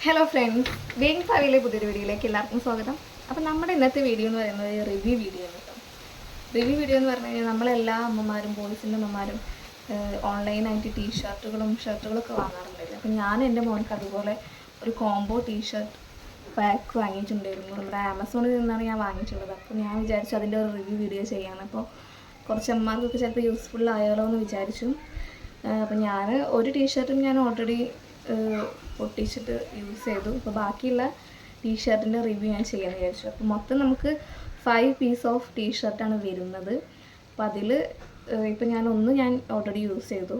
Hello friends, being ഫാവിലെ പുതിയൊരു വീഡിയോയിലേക്ക് എല്ലാവർക്കും സ്വാഗതം. അപ്പോൾ നമ്മുടെ ഇന്നത്തെ വീഡിയോ എന്ന് പറയുന്നത് റിവ്യൂ വീഡിയോ ആണ് കേട്ടോ. റിവ്യൂ വീഡിയോ എന്ന് പറഞ്ഞു കഴിഞ്ഞാൽ നമ്മളെല്ലാ അമ്മമാരും ബോയ്സിൻ്റെ അമ്മമാരും ഓൺലൈനായിട്ട് ഷർട്ടുകളൊക്കെ വാങ്ങാറുണ്ടായിരുന്നു. അപ്പോൾ ഞാൻ എൻ്റെ മോനക്ക് അതുപോലെ ഒരു കോംബോ ടീഷർട്ട് പാക്ക് വാങ്ങിയിട്ടുണ്ടായിരുന്നു. നമ്മുടെ ആമസോണിൽ നിന്നാണ് ഞാൻ വാങ്ങിയിട്ടുള്ളത്. അപ്പോൾ ഞാൻ വിചാരിച്ചു അതിൻ്റെ ഒരു റിവ്യൂ വീഡിയോ ചെയ്യാൻ. അപ്പോൾ കുറച്ച് അമ്മമാർക്കൊക്കെ ചിലപ്പോൾ യൂസ്ഫുൾ ആയാലോ എന്ന് വിചാരിച്ചു. അപ്പോൾ ഞാൻ ഒരു ടീഷർട്ടും ഞാൻ ഓൾറെഡി പൊട്ടിച്ചിട്ട് യൂസ് ചെയ്തു. അപ്പോൾ ബാക്കിയുള്ള ടീഷർട്ടിൻ്റെ റിവ്യൂ ഞാൻ ചെയ്യാമെന്ന് വിചാരിച്ചു. അപ്പോൾ മൊത്തം നമുക്ക് 5 പീസ് ഓഫ് ടീഷർട്ടാണ് വരുന്നത്. അപ്പോൾ അതിൽ ഇപ്പോൾ ഞാൻ ഓൾറെഡി യൂസ് ചെയ്തു.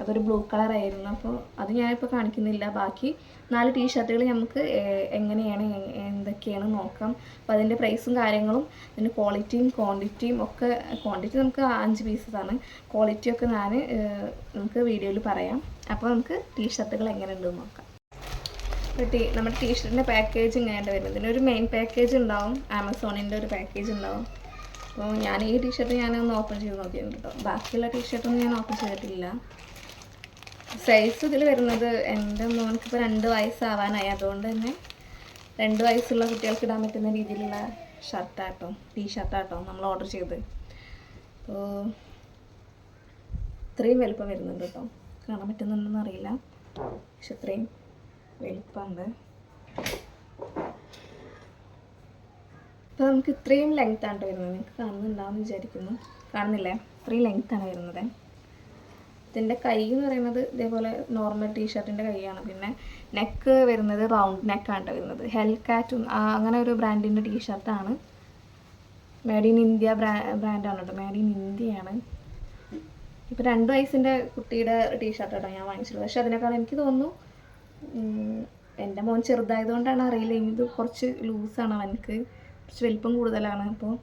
അതൊരു ബ്ലൂ കളറായിരുന്നു. അപ്പോൾ അത് ഞാനിപ്പോൾ കാണിക്കുന്നില്ല. ബാക്കി 4 ടീഷർട്ടുകൾ നമുക്ക് എങ്ങനെയാണ് എന്തൊക്കെയാണ് നോക്കാം. അപ്പോൾ അതിൻ്റെ പ്രൈസും കാര്യങ്ങളും അതിൻ്റെ ക്വാളിറ്റിയും ക്വാണ്ടിറ്റിയും ഒക്കെ. ക്വാണ്ടിറ്റി നമുക്ക് 5 പീസസാണ്. ക്വാളിറ്റിയൊക്കെ നമുക്ക് വീഡിയോയിൽ പറയാം. അപ്പോൾ നമുക്ക് ടീഷർട്ടുകൾ എങ്ങനെയുണ്ടെന്ന് നോക്കാം. നമ്മുടെ ടീഷർട്ടിൻ്റെ പാക്കേജ് ഇങ്ങനെയാണ് വരുന്നത്. ഇതിനൊരു മെയിൻ പാക്കേജ് ഉണ്ടാവും, ആമസോണിൻ്റെ ഒരു പാക്കേജ് ഉണ്ടാവും. അപ്പോൾ ഞാൻ ഈ ടീഷർട്ട് ഞാനൊന്ന് ഓപ്പൺ ചെയ്ത് നോക്കിയിട്ടുണ്ട് കേട്ടോ. ബാക്കിയുള്ള ടീഷർട്ടൊന്നും ഞാൻ ഓപ്പൺ ചെയ്തിട്ടില്ല. സൈസ് ഇതിൽ വരുന്നത് എൻ്റെ മോനക്കിപ്പോൾ 2 വയസ്സാവാനായി. അതുകൊണ്ട് തന്നെ 2 വയസ്സുള്ള കുട്ടികൾക്ക് ഇടാൻ പറ്റുന്ന രീതിയിലുള്ള ടീഷർട്ടാട്ടോ നമ്മൾ ഓർഡർ ചെയ്ത്. അപ്പോൾ ഇത്രയും വലുപ്പം വരുന്നുണ്ട് കേട്ടോ. കാണാൻ പറ്റുന്നുണ്ടെന്ന് അറിയില്ല, പക്ഷെ ഇത്രയും വലുപ്പമുണ്ട്. അപ്പോൾ നമുക്ക് ഇത്രയും ലെങ്ത്താണ് വരുന്നത്. നിങ്ങൾക്ക് കാണുന്നുണ്ടാവുമെന്ന് വിചാരിക്കുന്നു. കാണുന്നില്ലേ? ഇത്രയും ലെങ്ത്താണ് വരുന്നത്. ഇതിൻ്റെ കൈ എന്ന് പറയുന്നത് ഇതേപോലെ നോർമൽ ടീഷർട്ടിൻ്റെ കൈയാണ്. പിന്നെ നെക്ക് വരുന്നത് റൗണ്ട് നെക്കാണ് വരുന്നത്. ഹെൽകാറ്റും അങ്ങനെ ഒരു ബ്രാൻഡിൻ്റെ ടീഷർട്ടാണ്. മേഡ് ഇൻ ഇന്ത്യ ബ്രാൻഡാണ് കേട്ടോ. മേഡ് ഇൻ ഇന്ത്യയാണ്. ഇപ്പോൾ 2 വയസ്സിൻ്റെ കുട്ടിയുടെ ടീഷർട്ടാണ് ഞാൻ വാങ്ങിച്ചിട്ടുള്ളത്. പക്ഷെ അതിനേക്കാൾ എനിക്ക് തോന്നുന്നു എൻ്റെ മോൻ ചെറുതായതുകൊണ്ടാണ് അറിയില്ല, ഇത് കുറച്ച് ലൂസാണ്. അവനക്ക് കുറച്ച് വലിപ്പം കൂടുതലാണ്. അപ്പോൾ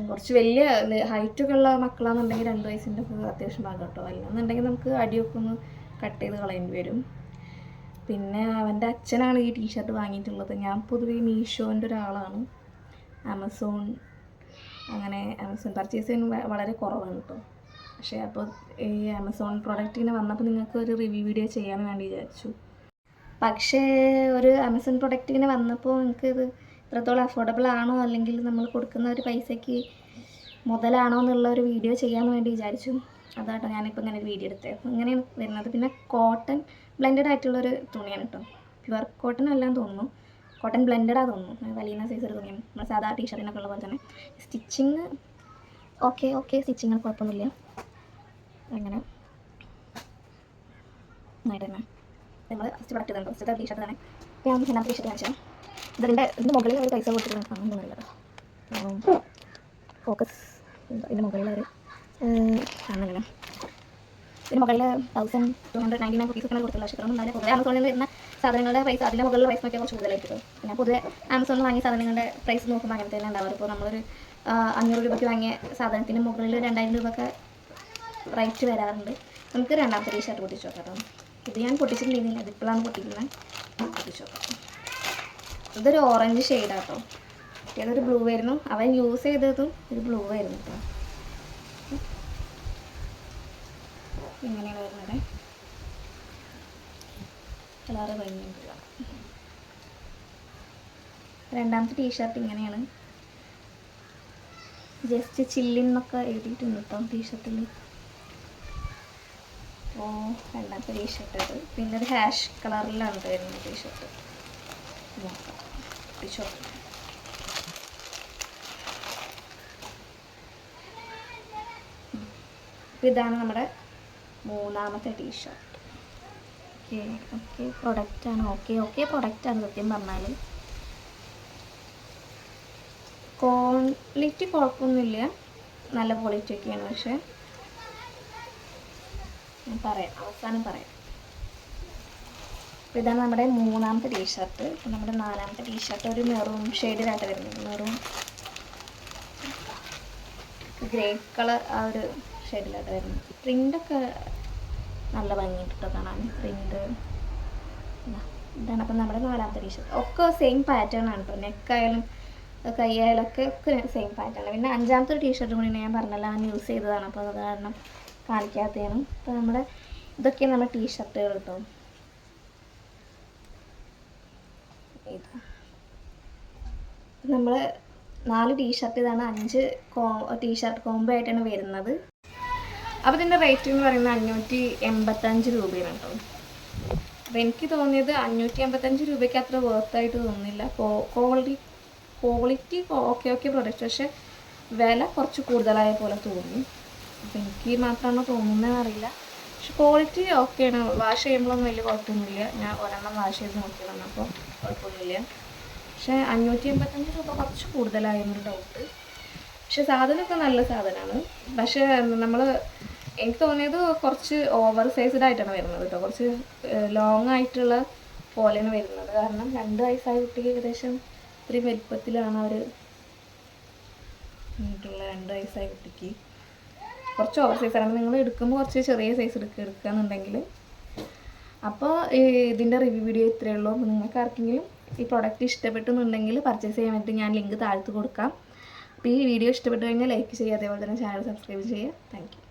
കുറച്ച് വലിയ ഹൈറ്റൊക്കെ ഉള്ള മക്കളാണെന്നുണ്ടെങ്കിൽ 2 വയസ്സിൻ്റെ അത്യാവശ്യം ഭാഗം കേട്ടോ. അല്ലെന്നുണ്ടെങ്കിൽ നമുക്ക് അടിയൊക്കെ ഒന്ന് കട്ട് ചെയ്ത് കളയേണ്ടി വരും. പിന്നെ അവൻ്റെ അച്ഛനാണ് ഈ ടീഷർട്ട് വാങ്ങിയിട്ടുള്ളത്. ഞാൻ പൊതുവേ മീഷോൻ്റെ ഒരാളാണ്. ആമസോൺ പർച്ചേസ് ചെയ്യുന്നത് വളരെ കുറവാണ് കേട്ടോ. പക്ഷേ അപ്പോൾ ഈ ആമസോൺ പ്രോഡക്റ്റ് ഇങ്ങനെ വന്നപ്പോൾ നിങ്ങൾക്ക് ഒരു റിവ്യൂ വീഡിയോ ചെയ്യാൻ വേണ്ടി വിചാരിച്ചു. പക്ഷേ ഒരു ആമസോൺ പ്രോഡക്റ്റ് ഇങ്ങനെ വന്നപ്പോൾ നിങ്ങൾക്ക് ഇത് എത്രത്തോളം അഫോർഡബിൾ ആണോ, അല്ലെങ്കിൽ നമ്മൾ കൊടുക്കുന്ന ഒരു പൈസയ്ക്ക് മുതലാണോ എന്നുള്ള ഒരു വീഡിയോ ചെയ്യാൻ വേണ്ടി വിചാരിച്ചു. അതാട്ടോ ഞാനിപ്പോൾ ഇങ്ങനെ ഒരു വീഡിയോ എടുത്തത്. അപ്പോൾ ഇങ്ങനെയാണ് വരുന്നത്. പിന്നെ കോട്ടൺ ബ്ലെൻഡഡ് ആയിട്ടുള്ളൊരു തുണിയാണ് കേട്ടോ. പ്യുവർ കോട്ടൺ അല്ലാന്ന് തോന്നുന്നു, കോട്ടൺ ബ്ലെൻഡഡാണ് തോന്നുന്നു. വലിയ സൈസ് ഒരു തുണിയാണ്. നമ്മൾ സാധാ ടീഷർട്ടിനൊക്കെ ഉള്ള പോലെ തന്നെ. സ്റ്റിച്ചിങ് ഓക്കെ സ്റ്റിച്ചിങ് കുഴപ്പമൊന്നുമില്ല. അങ്ങനെ നന്നായിട്ട് തന്നെ നമ്മൾ ഫസ്റ്റ് പ്രൊഡക്റ്റ് തന്നെ ഫസ്റ്റ് ടീഷർട്ട് തന്നെ. ഞാൻ രണ്ടാമത്തെ ടീഷർട്ട് കാണിച്ചാൽ ഇതിൻ്റെ മുകളിൽ ഒരു പൈസ കൊടുത്തിട്ട് കാണുന്നില്ല കേട്ടോ. ഫോക്കസ് ഇതിൻ്റെ മുകളിൽ ഒരു കാണുന്നില്ല. ഇതിന് മുകളിൽ 1299 റുപ്പീസൊക്കെ കൊടുത്തുള്ള പക്ഷേ എന്തായാലും പൊതുവെ ആമസോണിൽ വരുന്ന സാധനങ്ങളുടെ പ്രൈസ് അതിൻ്റെ മുകളിലുള്ള പ്രൈസ് നോക്കിയാൽ കുറച്ച് കൂടുതലായിരിക്കും. പിന്നെ പൊതുവെ ആമസോണിൽ വാങ്ങിയ സാധനങ്ങളുടെ പ്രൈസ് നോക്കുമ്പോൾ അങ്ങനെ തന്നെ ഉണ്ടാവും. ഇപ്പോൾ നമ്മളൊരു 500 രൂപയ്ക്ക് വാങ്ങിയ സാധനത്തിന് മുകളിൽ 2000 രൂപയൊക്കെ റേറ്റ് വരാറുണ്ട്. നമുക്ക് രണ്ടാമത്തെ ടീഷർട്ട് പൊട്ടിച്ച് നോക്കാം കേട്ടോ. ഇത് ഞാൻ പൊട്ടിച്ചിട്ടുണ്ടെങ്കിൽ അതിപ്പോഴാണ് പൊട്ടിക്കുന്നത്. പൊട്ടിച്ച് നോക്കാം. ഇതൊരു ഓറഞ്ച് ഷെയ്ഡാണ് കേട്ടോ. ഏതൊരു ബ്ലൂ ആയിരുന്നു. അവൻ യൂസ് ചെയ്തതും ഒരു ബ്ലൂ ആയിരുന്നു കേട്ടോ. ഇങ്ങനെയാണ് വരുന്നത്. കളറ് ഭംഗിയുണ്ട്. രണ്ടാമത്തെ ടീഷർട്ട് ഇങ്ങനെയാണ്. ജസ്റ്റ് ചില്ലിന്നൊക്കെ എഴുതിയിട്ടുണ്ട് കേട്ടോ ടീഷർട്ടിൽ. അപ്പോൾ രണ്ടാമത്തെ ടീഷർട്ട് ഇത്. പിന്നെ ഒരു ഹാഷ് കളറിലാണ് വരുന്നത് ടീഷർട്ട്. നോക്കാം ടീഷർട്ട്. അപ്പോൾ ഇതാണ് നമ്മുടെ മൂന്നാമത്തെ ടീഷർട്ട്. ഓക്കെ പ്രൊഡക്റ്റാണ്. ഓക്കെ പ്രൊഡക്റ്റാണ് സത്യം പറഞ്ഞാൽ. ക്വാളിറ്റി കുഴപ്പമൊന്നുമില്ല, നല്ല ക്വാളിറ്റി ഒക്കെയാണ്. പക്ഷേ ഞാൻ അവസാനം പറയാം. അപ്പോൾ ഇതാണ് നമ്മുടെ മൂന്നാമത്തെ ടീഷർട്ട്. നമ്മുടെ നാലാമത്തെ ടീഷർട്ട് ഒരു മെറൂൺ ഷെയ്ഡിലായിട്ട് വരുന്നത്. മെറൂൺ ഗ്രേ കളർ ആ ഒരു ഷെയ്ഡിലായിട്ട് വരുന്നത്. പ്രിൻ്റൊക്കെ നല്ല ഭംഗിയിട്ടോ കാണാൻ. പ്രിൻ്റ് ഇതാണ്. അപ്പം നമ്മുടെ നാലാമത്തെ ടീഷർട്ട് ഒക്കെ സെയിം പാറ്റേൺ ആണ് കേട്ടോ. നെക്കായാലും കൈയായാലൊക്കെ സെയിം പാറ്റേൺ. പിന്നെ അഞ്ചാമത്തെ ഒരു ടീഷർട്ട് കൂടി ഞാൻ പറഞ്ഞല്ലോ, ഞാൻ യൂസ് ചെയ്തതാണ്. അപ്പോൾ അത് കാരണം കാണിക്കാത്തതാണ്. അപ്പോൾ ഇതൊക്കെയാണ് നമ്മുടെ ടീഷർട്ടുകൾ കേട്ടോ. ഇത് നമ്മൾ 4 ടീഷർട്ട് ഇതാണ് 5 ടീഷർട്ട് കോംബോ ആയിട്ടാണ് വരുന്നത്. അപ്പോൾ ഇതിൻ്റെ റേറ്റ് എന്ന് പറയുന്നത് 585 രൂപയാണ് കേട്ടോ. അപ്പോൾ എനിക്ക് തോന്നിയത് 585 രൂപയ്ക്ക് അത്ര വർത്തായിട്ട് തോന്നുന്നില്ല. ക്വാളിറ്റി ഓക്കെ പ്രൊഡക്റ്റ്, പക്ഷേ വില കുറച്ച് കൂടുതലായ പോലെ തോന്നി. അപ്പോൾ എനിക്ക് മാത്രമാണോ തോന്നുന്നതെന്ന് അറിയില്ല. പക്ഷെ ക്വാളിറ്റി ഓക്കെയാണ്. വാഷ് ചെയ്യുമ്പോഴൊന്നും വലിയ കുഴപ്പമൊന്നുമില്ല. ഞാൻ ഒരെണ്ണം വാഷ് ചെയ്ത് നോക്കിയതാണ്, അപ്പോൾ കുഴപ്പമൊന്നുമില്ല. പക്ഷേ 585 രൂപ കുറച്ച് കൂടുതലായൊരു ഡൗട്ട്. പക്ഷെ സാധനമൊക്കെ നല്ല സാധനമാണ്. പക്ഷേ നമ്മൾ എനിക്ക് തോന്നിയത് കുറച്ച് ഓവർ സൈസ്ഡ് ആയിട്ടാണ് വരുന്നത് കേട്ടോ. കുറച്ച് ലോങ് ആയിട്ടുള്ള പോലെയാണ് വരുന്നത്. കാരണം 2 വയസ്സായ കുട്ടിക്ക് ഏകദേശം ഇത്രയും വലുപ്പത്തിലാണ് അവർ ട്ടുള്ള 2 വയസ്സായ കുട്ടിക്ക് കുറച്ച് ഓവർ സൈസാണ്. നിങ്ങൾ എടുക്കുമ്പോൾ കുറച്ച് ചെറിയ സൈസ് എടുക്കുകയെന്നുണ്ടെങ്കിൽ. അപ്പോൾ ഇതിൻ്റെ റിവ്യൂ വീഡിയോ ഇത്രയേ ഉള്ളൂ. അപ്പോൾ നിങ്ങൾക്ക് ആർക്കെങ്കിലും ഈ പ്രോഡക്റ്റ് ഇഷ്ടപ്പെട്ടെന്നുണ്ടെങ്കിൽ പർച്ചേസ് ചെയ്യാൻ വേണ്ടി ഞാൻ ലിങ്ക് താഴത്ത് കൊടുക്കാം. അപ്പോൾ ഈ വീഡിയോ ഇഷ്ടപ്പെട്ട് കഴിഞ്ഞാൽ ലൈക്ക് ചെയ്യുക, അതേപോലെ തന്നെ ചാനൽ സബ്സ്ക്രൈബ് ചെയ്യുക. Thank you.